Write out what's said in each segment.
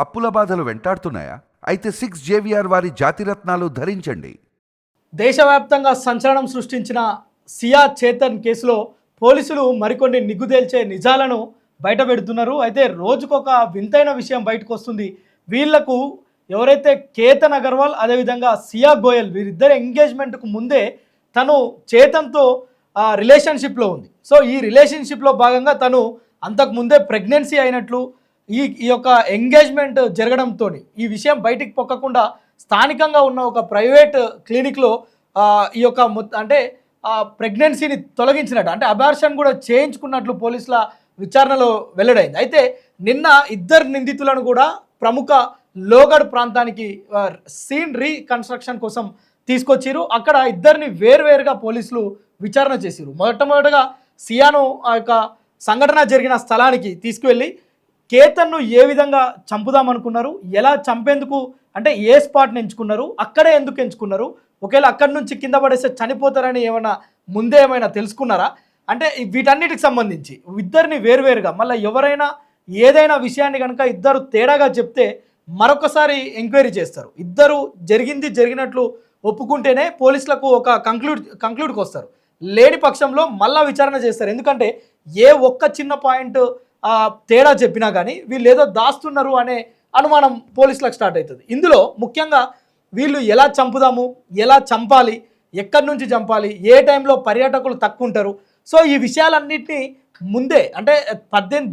అప్పుల బాధలు వెంటాడుతున్నాయా? అయితే 6 జేవిఆర్ వారి జాతిరత్నాలు ధరించండి. దేశవ్యాప్తంగా సంచలనం సృష్టించిన సియా చేతన్ కేసులో పోలీసులు మరికొన్ని నిగ్గుదేల్చే నిజాలను బయటపెడుతున్నారు. అయితే రోజుకొక వింతైన విషయం బయటకు వస్తుంది. వీళ్లకు ఎవరైతే కేతన్ అగర్వాల్ అదేవిధంగా సియా గోయల్ వీరిద్దరి ఎంగేజ్మెంట్కు ముందే తను చేతన్తో రిలేషన్షిప్లో ఉంది. సో ఈ రిలేషన్షిప్లో భాగంగా తను అంతకుముందే ప్రెగ్నెన్సీ అయినట్లు ఈ యొక్క ఎంగేజ్మెంట్ జరగడంతో ఈ విషయం బయటికి పొక్కకుండా స్థానికంగా ఉన్న ఒక ప్రైవేట్ క్లినిక్లో ఈ యొక్క అంటే ప్రెగ్నెన్సీని తొలగించినట్టు అంటే అబార్షన్ కూడా చేయించుకున్నట్లు పోలీసుల విచారణలో వెల్లడైంది. అయితే నిన్న ఇద్దరు నిందితులను కూడా ప్రముఖ లోగఢ్ ప్రాంతానికి సీన్ రీకన్స్ట్రక్షన్ కోసం తీసుకొచ్చిరు. అక్కడ ఇద్దరిని వేరువేరుగా పోలీసులు విచారణ చేసిరు. మొట్టమొదటిగా సియాను ఆ యొక్క సంఘటన జరిగిన స్థలానికి తీసుకువెళ్ళి కేతన్ను ఏ విధంగా చంపుదామనుకున్నారు, ఎలా చంపేందుకు అంటే ఏ స్పాట్ని ఎంచుకున్నారు, అక్కడే ఎందుకు ఎంచుకున్నారు, ఒకవేళ అక్కడి నుంచి కింద పడేస్తే చనిపోతారని ముందే ఏమైనా తెలుసుకున్నారా అంటే వీటన్నిటికి సంబంధించి ఇద్దరిని వేరువేరుగా మళ్ళీ ఎవరైనా ఏదైనా విషయాన్ని కనుక ఇద్దరు తేడాగా చెప్తే మరొకసారి ఎంక్వైరీ చేస్తారు. ఇద్దరు జరిగినట్లు ఒప్పుకుంటేనే పోలీసులకు ఒక కంక్లూడ్కి వస్తారు. లేని పక్షంలో మళ్ళా విచారణ చేస్తారు. ఎందుకంటే ఏ ఒక్క చిన్న పాయింట్ తేడా చెప్పినా కానీ వీళ్ళు ఏదో దాస్తున్నారు అనే అనుమానం పోలీసులకు స్టార్ట్ అవుతుంది. ఇందులో ముఖ్యంగా వీళ్ళు ఎలా చంపుదాము, ఎలా చంపాలి, ఎక్కడి నుంచి చంపాలి, ఏ టైంలో పర్యాటకులు తక్కువ ఉంటారు, సో ఈ విషయాలన్నింటినీ ముందే అంటే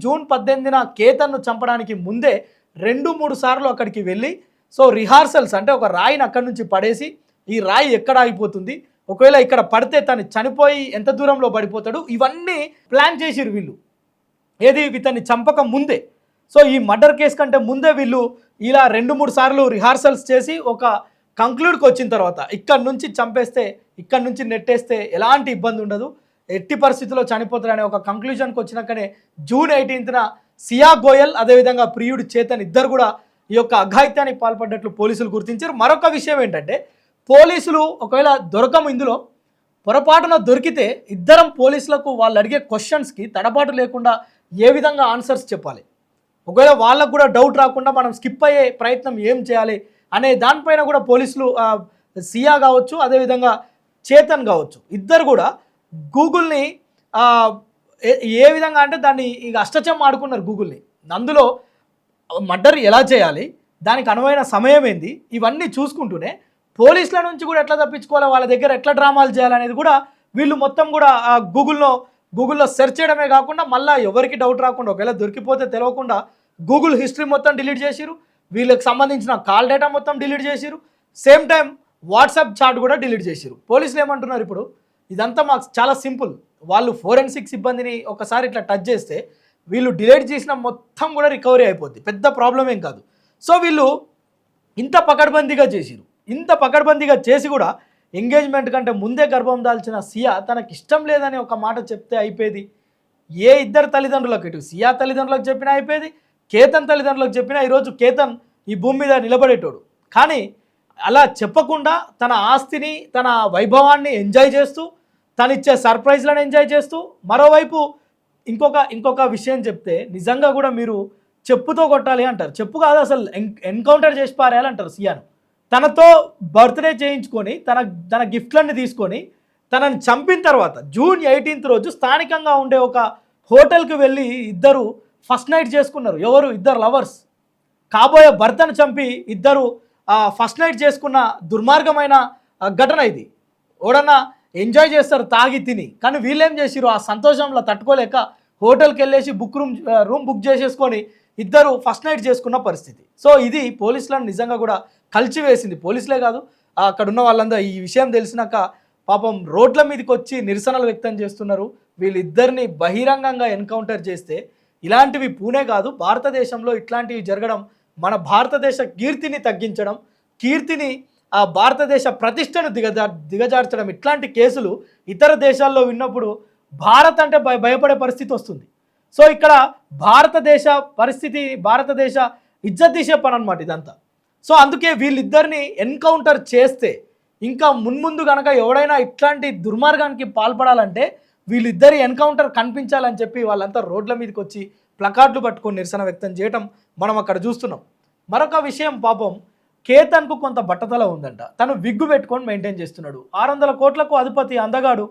జూన్ 18న కేతన్ను చంపడానికి ముందే 2-3 సార్లు అక్కడికి వెళ్ళి సో రిహార్సల్స్ అంటే ఒక రాయిని అక్కడి నుంచి పడేసి ఈ రాయి ఎక్కడ ఆగిపోతుంది, ఒకవేళ ఇక్కడ పడితే తను చనిపోయి ఎంత దూరంలో పడిపోతాడు, ఇవన్నీ ప్లాన్ చేసిరు వీళ్ళు. ఏది ఇతన్ని చంపక ముందే. సో ఈ మర్డర్ కేసు కంటే ముందే వీళ్ళు ఇలా 2-3 సార్లు రిహార్సల్స్ చేసి ఒక కంక్లూడ్కి వచ్చిన తర్వాత ఇక్కడ నుంచి చంపేస్తే ఇక్కడ నుంచి నెట్టేస్తే ఎలాంటి ఇబ్బంది ఉండదు, ఎట్టి పరిస్థితుల్లో చనిపోతారనే ఒక కంక్లూజన్కి వచ్చినాకనే జూన్ 18న సియా గోయల్ అదేవిధంగా ప్రియుడు చేతన్ ఇద్దరు కూడా ఈ యొక్క అఘాయిత్యానికి పాల్పడ్డట్లు పోలీసులు గుర్తించారు. మరొక విషయం ఏంటంటే పోలీసులు ఒకవేళ ఇందులో పొరపాటున దొరికితే ఇద్దరం పోలీసులకు వాళ్ళు అడిగే క్వశ్చన్స్కి తడబాటు లేకుండా ఏ విధంగా ఆన్సర్స్ చెప్పాలి, ఒకవేళ వాళ్ళకు కూడా డౌట్ రాకుండా మనం స్కిప్ అయ్యే ప్రయత్నం ఏం చేయాలి అనే దానిపైన కూడా పోలీసులు సియా కావచ్చు అదేవిధంగా చేతన్ కావచ్చు ఇద్దరు కూడా గూగుల్ని ఏ విధంగా అంటే దాన్ని ఇక అష్టచం ఆడుకున్నారు గూగుల్ని. అందులో మర్డర్ ఎలా చేయాలి, దానికి అనువైన సమయం ఏంది, ఇవన్నీ చూసుకుంటూనే పోలీసుల నుంచి కూడా ఎట్లా తప్పించుకోవాలి, వాళ్ళ దగ్గర ఎట్లా డ్రామాలు చేయాలనేది కూడా వీళ్ళు మొత్తం కూడా గూగుల్లో సెర్చ్ చేయడమే కాకుండా మళ్ళీ ఎవరికి డౌట్ రాకుండా ఒకవేళ దొరికిపోతే తెలియకుండా గూగుల్ హిస్టరీ మొత్తం డిలీట్ చేసిరు, వీళ్ళకి సంబంధించిన కాల్ డేటా మొత్తం డిలీట్ చేసిరు, సేమ్ టైం వాట్సాప్ చాట్ కూడా డిలీట్ చేసిరు. పోలీసులు ఏమంటున్నారు, ఇప్పుడు ఇదంతా మాకు చాలా సింపుల్, వాళ్ళు ఫోరెన్సిక్ సిబ్బందిని ఒకసారి ఇట్లా టచ్ చేస్తే వీళ్ళు డిలీట్ చేసిన మొత్తం కూడా రికవరీ అయిపోద్ది, పెద్ద ప్రాబ్లం ఏం కాదు. సో వీళ్ళు ఇంత పకడ్బందీగా చేసిరు, ఇంత పకడ్బందీగా చేసి కూడా ఎంగేజ్మెంట్ కంటే ముందే గర్భం దాల్చిన సియా తనకి ఇష్టం లేదని ఒక మాట చెప్తే అయిపోయేది. ఏ ఇద్దరు తల్లిదండ్రులకు, ఇటు సియా తల్లిదండ్రులకు చెప్పినా అయిపోయేది, కేతన్ తల్లిదండ్రులకు చెప్పినా ఈరోజు కేతన్ ఈ భూమి మీద నిలబడేటోడు. కానీ అలా చెప్పకుండా తన ఆస్తిని తన వైభవాన్ని ఎంజాయ్ చేస్తూ తనిచ్చే సర్ప్రైజ్లను ఎంజాయ్ చేస్తూ మరోవైపు ఇంకొక విషయం చెప్తే నిజంగా కూడా మీరు చెప్పుతో కొట్టాలి అంటారు, చెప్పు కాదు అసలు ఎన్కౌంటర్ చేసి పారేయాలి అంటారు సియాను. తనతో బర్త్డే చేయించుకొని తన గిఫ్ట్లన్నీ తీసుకొని తనని చంపిన తర్వాత జూన్ 18th రోజు స్థానికంగా ఉండే ఒక హోటల్కి వెళ్ళి ఇద్దరు ఫస్ట్ నైట్ చేసుకున్నారు. ఎవరు? ఇద్దరు లవర్స్. కాబోయే భర్తను చంపి ఇద్దరు ఫస్ట్ నైట్ చేసుకున్న దుర్మార్గమైన ఘటన ఇది. ఎవడన్నా ఎంజాయ్ చేస్తారు తాగి తిని, కానీ వీళ్ళేం చేసిరు ఆ సంతోషంలో తట్టుకోలేక హోటల్కి వెళ్ళేసి రూమ్ బుక్ చేసేసుకొని ఇద్దరు ఫస్ట్ నైట్ చేసుకున్న పరిస్థితి. సో ఇది పోలీసులను నిజంగా కూడా కలిచివేసింది. పోలీసులే కాదు అక్కడ ఉన్న వాళ్ళందరూ ఈ విషయం తెలిసినాక పాపం రోడ్ల మీదకి వచ్చి నిరసనలు వ్యక్తం చేస్తున్నారు. వీళ్ళిద్దరిని బహిరంగంగా ఎన్కౌంటర్ చేస్తే ఇలాంటివి పూణే కాదు భారతదేశంలో ఇట్లాంటివి జరగడం మన భారతదేశ కీర్తిని తగ్గించడం, భారతదేశ ప్రతిష్టను దిగజార్చడం, ఇట్లాంటి కేసులు ఇతర దేశాల్లో విన్నప్పుడు భారత్ అంటే భయపడే పరిస్థితి వస్తుంది. సో ఇక్కడ భారతదేశ ఇజ్జత్ తీసే పని అనమాట ఇదంతా. సో అందుకే వీళ్ళిద్దరిని ఎన్కౌంటర్ చేస్తే ఇంకా మున్ముందు కనుక ఎవడైనా ఇట్లాంటి దుర్మార్గానికి పాల్పడాలంటే వీళ్ళిద్దరి ఎన్కౌంటర్ కనిపించాలని చెప్పి వాళ్ళంతా రోడ్ల మీదకి వచ్చి ప్లకార్డులు పట్టుకొని నిరసన వ్యక్తం చేయటం మనం అక్కడ చూస్తున్నాం. మరొక విషయం పాపం కేతన్కు కొంత బట్టతల ఉందంట. తను విగ్గు పెట్టుకొని మెయింటైన్ చేస్తున్నాడు. 600 కోట్లకు అధిపతి అందగాడు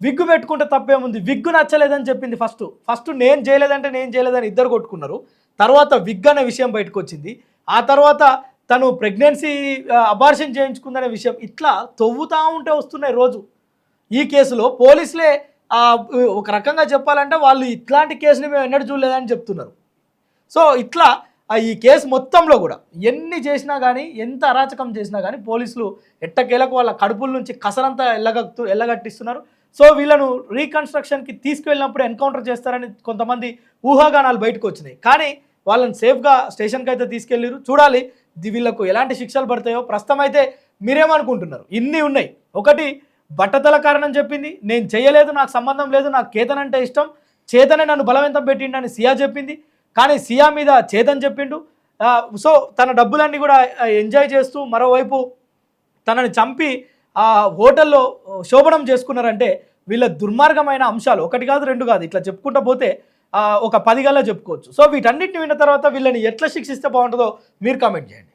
విగ్గు పెట్టుకుంటే తప్పేముంది? విగ్గు నచ్చలేదని చెప్పింది ఫస్ట్ నేను చేయలేదని ఇద్దరు కొట్టుకున్నారు. తర్వాత విగ్ అనే విషయం బయటకు వచ్చింది. ఆ తర్వాత తను ప్రెగ్నెన్సీ అబార్షన్ చేయించుకుందనే విషయం ఇట్లా తవ్వుతూ ఉంటే వస్తున్నాయి రోజు. ఈ కేసులో పోలీసులే ఒక రకంగా చెప్పాలంటే వాళ్ళు ఇట్లాంటి కేసులు మేము ఎన్నడూ చూడలేదని చెప్తున్నారు. సో ఇట్లా ఈ కేసు మొత్తంలో కూడా ఎన్ని చేసినా కానీ, ఎంత అరాచకం చేసినా కానీ పోలీసులు ఎట్టకేలకు వాళ్ళ కడుపుల నుంచి కసరంతా ఎల్లగట్టిస్తున్నారు. సో వీళ్ళను రీకన్స్ట్రక్షన్కి తీసుకువెళ్ళినప్పుడు ఎన్కౌంటర్ చేస్తారని కొంతమంది ఊహాగానాలు బయటకు వచ్చినాయి. కానీ వాళ్ళని సేఫ్గా స్టేషన్కి అయితే తీసుకెళ్ళారు. చూడాలి వీళ్ళకు ఎలాంటి శిక్షలు పడతాయో. ప్రస్తుతం అయితే మీరేమనుకుంటున్నారు? ఇన్ని ఉన్నాయి. ఒకటి బట్టతల కారణం చెప్పింది, నేను చేయలేదు, నాకు సంబంధం లేదు, నాకు కేతన్ అంటే ఇష్టం, చేతనే నన్ను బలవంతం పెట్టిండని సియా చెప్పింది. కానీ సియా మీద చేతన్ చెప్పిండు. సో తన డబ్బులన్నీ కూడా ఎంజాయ్ చేస్తూ మరోవైపు తనని చంపి ఆ హోటల్లో శోభనం చేసుకున్నారంటే వీళ్ళ దుర్మార్గమైన అంశాలు ఒకటి కాదు, రెండు కాదు, ఇట్లా చెప్పుకుంటూ పోతే ఒక 10 గల్లా చెప్పుకోవచ్చు. సో వీటన్నిటిని విన్న తర్వాత వీళ్ళని ఎట్లా శిక్షిస్తే బాగుంటుందో మీరు కామెంట్ చేయండి.